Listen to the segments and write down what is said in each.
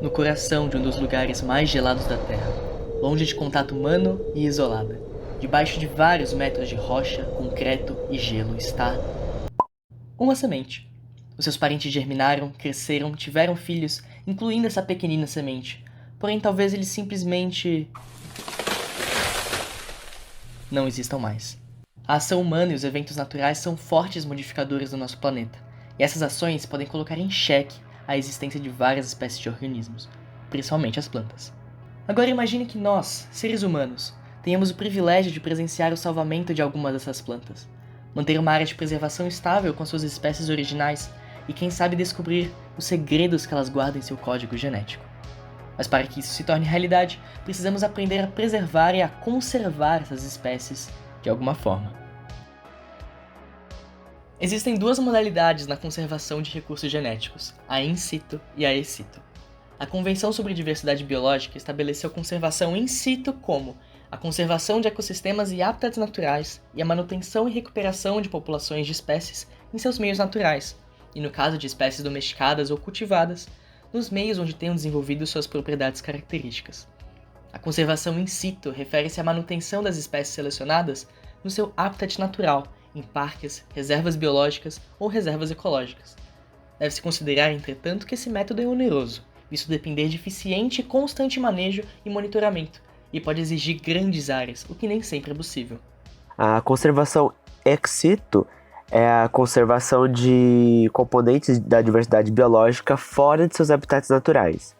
no coração de um dos lugares mais gelados da Terra, longe de contato humano e isolada. Debaixo de vários metros de rocha, concreto e gelo está uma semente. Os seus parentes germinaram, cresceram, tiveram filhos, incluindo essa pequenina semente. Porém, talvez eles simplesmente não existam mais. A ação humana e os eventos naturais são fortes modificadores do nosso planeta, e essas ações podem colocar em xeque a existência de várias espécies de organismos, principalmente as plantas. Agora imagine que nós, seres humanos, tenhamos o privilégio de presenciar o salvamento de algumas dessas plantas, manter uma área de preservação estável com suas espécies originais e quem sabe descobrir os segredos que elas guardam em seu código genético. Mas para que isso se torne realidade, precisamos aprender a preservar e a conservar essas espécies de alguma forma. Existem duas modalidades na conservação de recursos genéticos, a in situ e a ex situ. A Convenção sobre Diversidade Biológica estabeleceu conservação in situ como a conservação de ecossistemas e hábitats naturais e a manutenção e recuperação de populações de espécies em seus meios naturais, e no caso de espécies domesticadas ou cultivadas, nos meios onde tenham desenvolvido suas propriedades características. A conservação in situ refere-se à manutenção das espécies selecionadas no seu habitat natural, em parques, reservas biológicas ou reservas ecológicas. Deve-se considerar, entretanto, que esse método é oneroso, visto depender de eficiente e constante manejo e monitoramento, e pode exigir grandes áreas, o que nem sempre é possível. A conservação ex situ é a conservação de componentes da diversidade biológica fora de seus habitats naturais.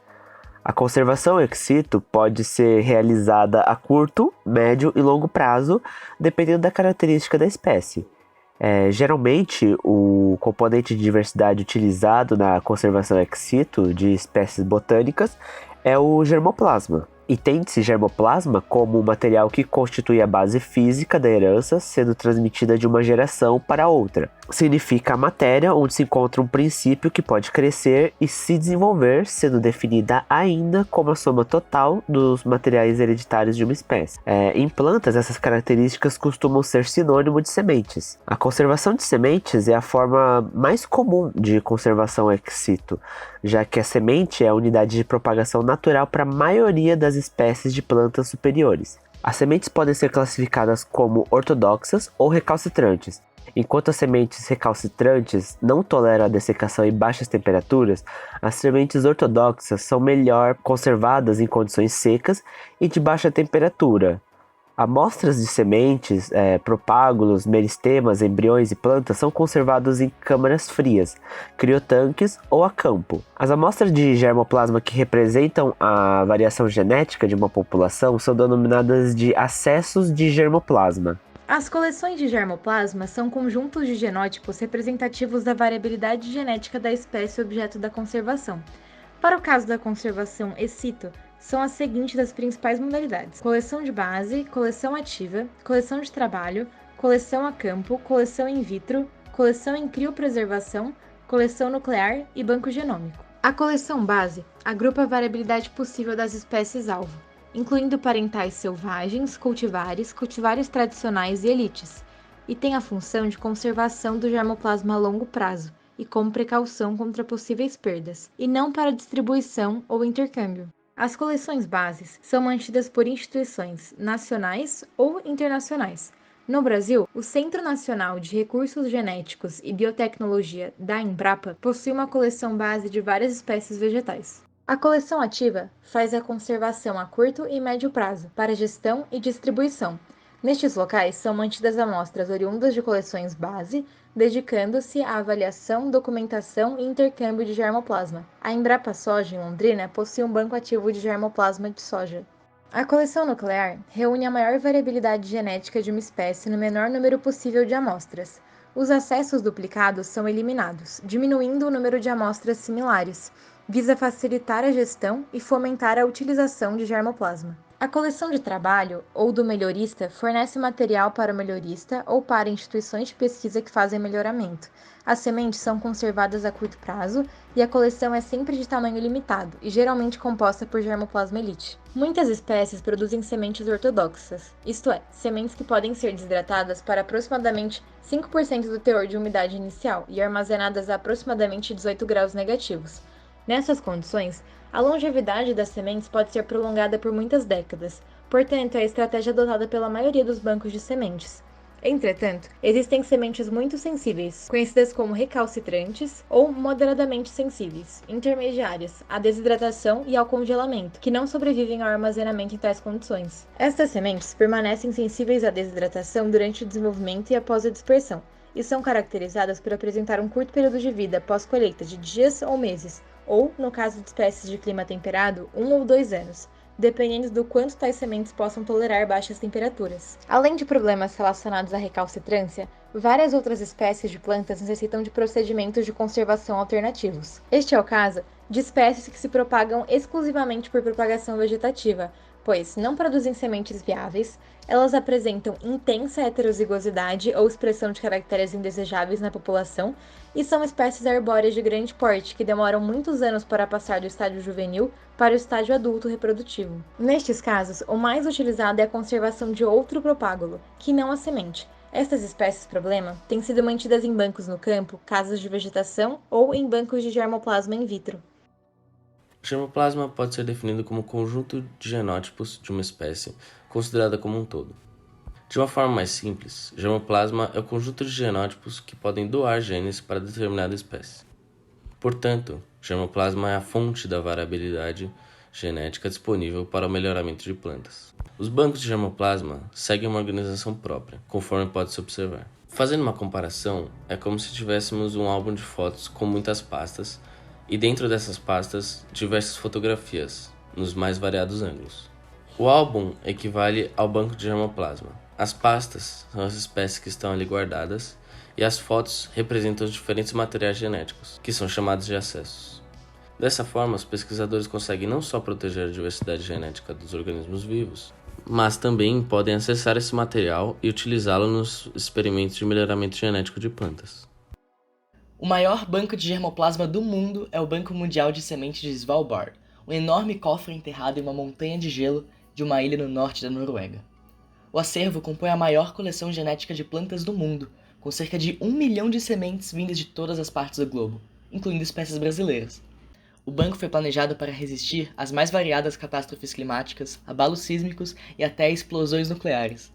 A conservação ex situ pode ser realizada a curto, médio e longo prazo, dependendo da característica da espécie. Geralmente, o componente de diversidade utilizado na conservação ex situ de espécies botânicas é o germoplasma. Entende-se germoplasma como o material que constitui a base física da herança sendo transmitida de uma geração para outra. Significa a matéria onde se encontra um princípio que pode crescer e se desenvolver, sendo definida ainda como a soma total dos materiais hereditários de uma espécie. Em plantas, essas características costumam ser sinônimo de sementes. A conservação de sementes é a forma mais comum de conservação ex situ, já que a semente é a unidade de propagação natural para a maioria das espécies de plantas superiores. As sementes podem ser classificadas como ortodoxas ou recalcitrantes. Enquanto as sementes recalcitrantes não toleram a dessecação em baixas temperaturas, as sementes ortodoxas são melhor conservadas em condições secas e de baixa temperatura. Amostras de sementes, propágulos, meristemas, embriões e plantas são conservados em câmaras frias, criotanques ou a campo. As amostras de germoplasma que representam a variação genética de uma população são denominadas de acessos de germoplasma. As coleções de germoplasma são conjuntos de genótipos representativos da variabilidade genética da espécie objeto da conservação. Para o caso da conservação ex situ, são as seguintes as principais modalidades: coleção de base, coleção ativa, coleção de trabalho, coleção a campo, coleção in vitro, coleção em criopreservação, coleção nuclear e banco genômico. A coleção base agrupa a variabilidade possível das espécies-alvo, incluindo parentais selvagens, cultivares tradicionais e elites, e tem a função de conservação do germoplasma a longo prazo e como precaução contra possíveis perdas, e não para distribuição ou intercâmbio. As coleções bases são mantidas por instituições nacionais ou internacionais. No Brasil, o Centro Nacional de Recursos Genéticos e Biotecnologia da Embrapa possui uma coleção base de várias espécies vegetais. A coleção ativa faz a conservação a curto e médio prazo, para gestão e distribuição. Nestes locais são mantidas amostras oriundas de coleções base, dedicando-se à avaliação, documentação e intercâmbio de germoplasma. A Embrapa Soja, em Londrina, possui um banco ativo de germoplasma de soja. A coleção nuclear reúne a maior variabilidade genética de uma espécie no menor número possível de amostras. Os acessos duplicados são eliminados, diminuindo o número de amostras similares. Visa facilitar a gestão e fomentar a utilização de germoplasma. A coleção de trabalho, ou do melhorista, fornece material para o melhorista ou para instituições de pesquisa que fazem melhoramento. As sementes são conservadas a curto prazo e a coleção é sempre de tamanho limitado e geralmente composta por germoplasma elite. Muitas espécies produzem sementes ortodoxas, isto é, sementes que podem ser desidratadas para aproximadamente 5% do teor de umidade inicial e armazenadas a aproximadamente 18 graus negativos. Nessas condições, A longevidade das sementes pode ser prolongada por muitas décadas, portanto, é a estratégia adotada pela maioria dos bancos de sementes. Entretanto, existem sementes muito sensíveis, conhecidas como recalcitrantes ou moderadamente sensíveis, intermediárias à desidratação e ao congelamento, que não sobrevivem ao armazenamento em tais condições. Estas sementes permanecem sensíveis à desidratação durante o desenvolvimento e após a dispersão, e são caracterizadas por apresentar um curto período de vida pós-colheita de dias ou meses, ou, no caso de espécies de clima temperado, 1 ou 2 anos, dependendo do quanto tais sementes possam tolerar baixas temperaturas. Além de problemas relacionados à recalcitrância, várias outras espécies de plantas necessitam de procedimentos de conservação alternativos. Este é o caso de espécies que se propagam exclusivamente por propagação vegetativa, pois não produzem sementes viáveis, elas apresentam intensa heterozigosidade ou expressão de caracteres indesejáveis na população e são espécies arbóreas de grande porte que demoram muitos anos para passar do estágio juvenil para o estágio adulto reprodutivo. Nestes casos, o mais utilizado é a conservação de outro propágulo, que não a semente. Estas espécies problema têm sido mantidas em bancos no campo, casas de vegetação ou em bancos de germoplasma in vitro. O germoplasma pode ser definido como o conjunto de genótipos de uma espécie, considerada como um todo. De uma forma mais simples, germoplasma é o conjunto de genótipos que podem doar genes para determinada espécie. Portanto, germoplasma é a fonte da variabilidade genética disponível para o melhoramento de plantas. Os bancos de germoplasma seguem uma organização própria, conforme pode-se observar. Fazendo uma comparação, é como se tivéssemos um álbum de fotos com muitas pastas, e dentro dessas pastas, diversas fotografias, nos mais variados ângulos. O álbum equivale ao banco de germoplasma. As pastas são as espécies que estão ali guardadas, e as fotos representam os diferentes materiais genéticos, que são chamados de acessos. Dessa forma, os pesquisadores conseguem não só proteger a diversidade genética dos organismos vivos, mas também podem acessar esse material e utilizá-lo nos experimentos de melhoramento genético de plantas. O maior banco de germoplasma do mundo é o Banco Mundial de Sementes de Svalbard, um enorme cofre enterrado em uma montanha de gelo de uma ilha no norte da Noruega. O acervo compõe a maior coleção genética de plantas do mundo, com cerca de 1 milhão de sementes vindas de todas as partes do globo, incluindo espécies brasileiras. O banco foi planejado para resistir às mais variadas catástrofes climáticas, abalos sísmicos e até explosões nucleares.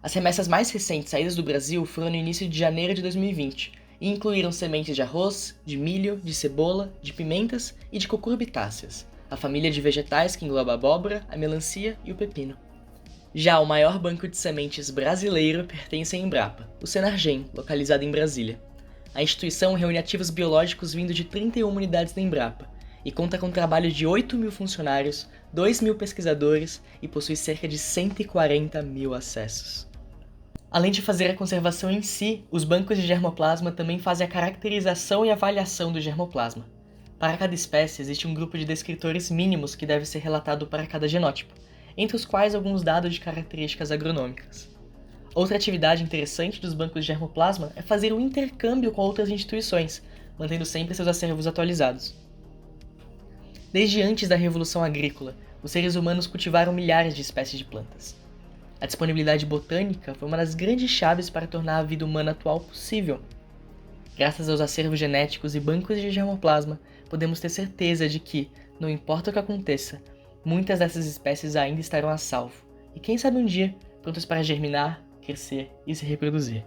As remessas mais recentes saídas do Brasil foram no início de janeiro de 2020, e incluíram sementes de arroz, de milho, de cebola, de pimentas e de cucurbitáceas, a família de vegetais que engloba a abóbora, a melancia e o pepino. Já o maior banco de sementes brasileiro pertence à Embrapa, o Senargem, localizado em Brasília. A instituição reúne ativos biológicos vindo de 31 unidades da Embrapa e conta com o trabalho de 8 mil funcionários, 2 mil pesquisadores e possui cerca de 140 mil acessos. Além de fazer a conservação em si, os bancos de germoplasma também fazem a caracterização e avaliação do germoplasma. Para cada espécie, existe um grupo de descritores mínimos que deve ser relatado para cada genótipo, entre os quais alguns dados de características agronômicas. Outra atividade interessante dos bancos de germoplasma é fazer um intercâmbio com outras instituições, mantendo sempre seus acervos atualizados. Desde antes da Revolução Agrícola, os seres humanos cultivaram milhares de espécies de plantas. A disponibilidade botânica foi uma das grandes chaves para tornar a vida humana atual possível. Graças aos acervos genéticos e bancos de germoplasma, podemos ter certeza de que, não importa o que aconteça, muitas dessas espécies ainda estarão a salvo, e quem sabe um dia, prontas para germinar, crescer e se reproduzir.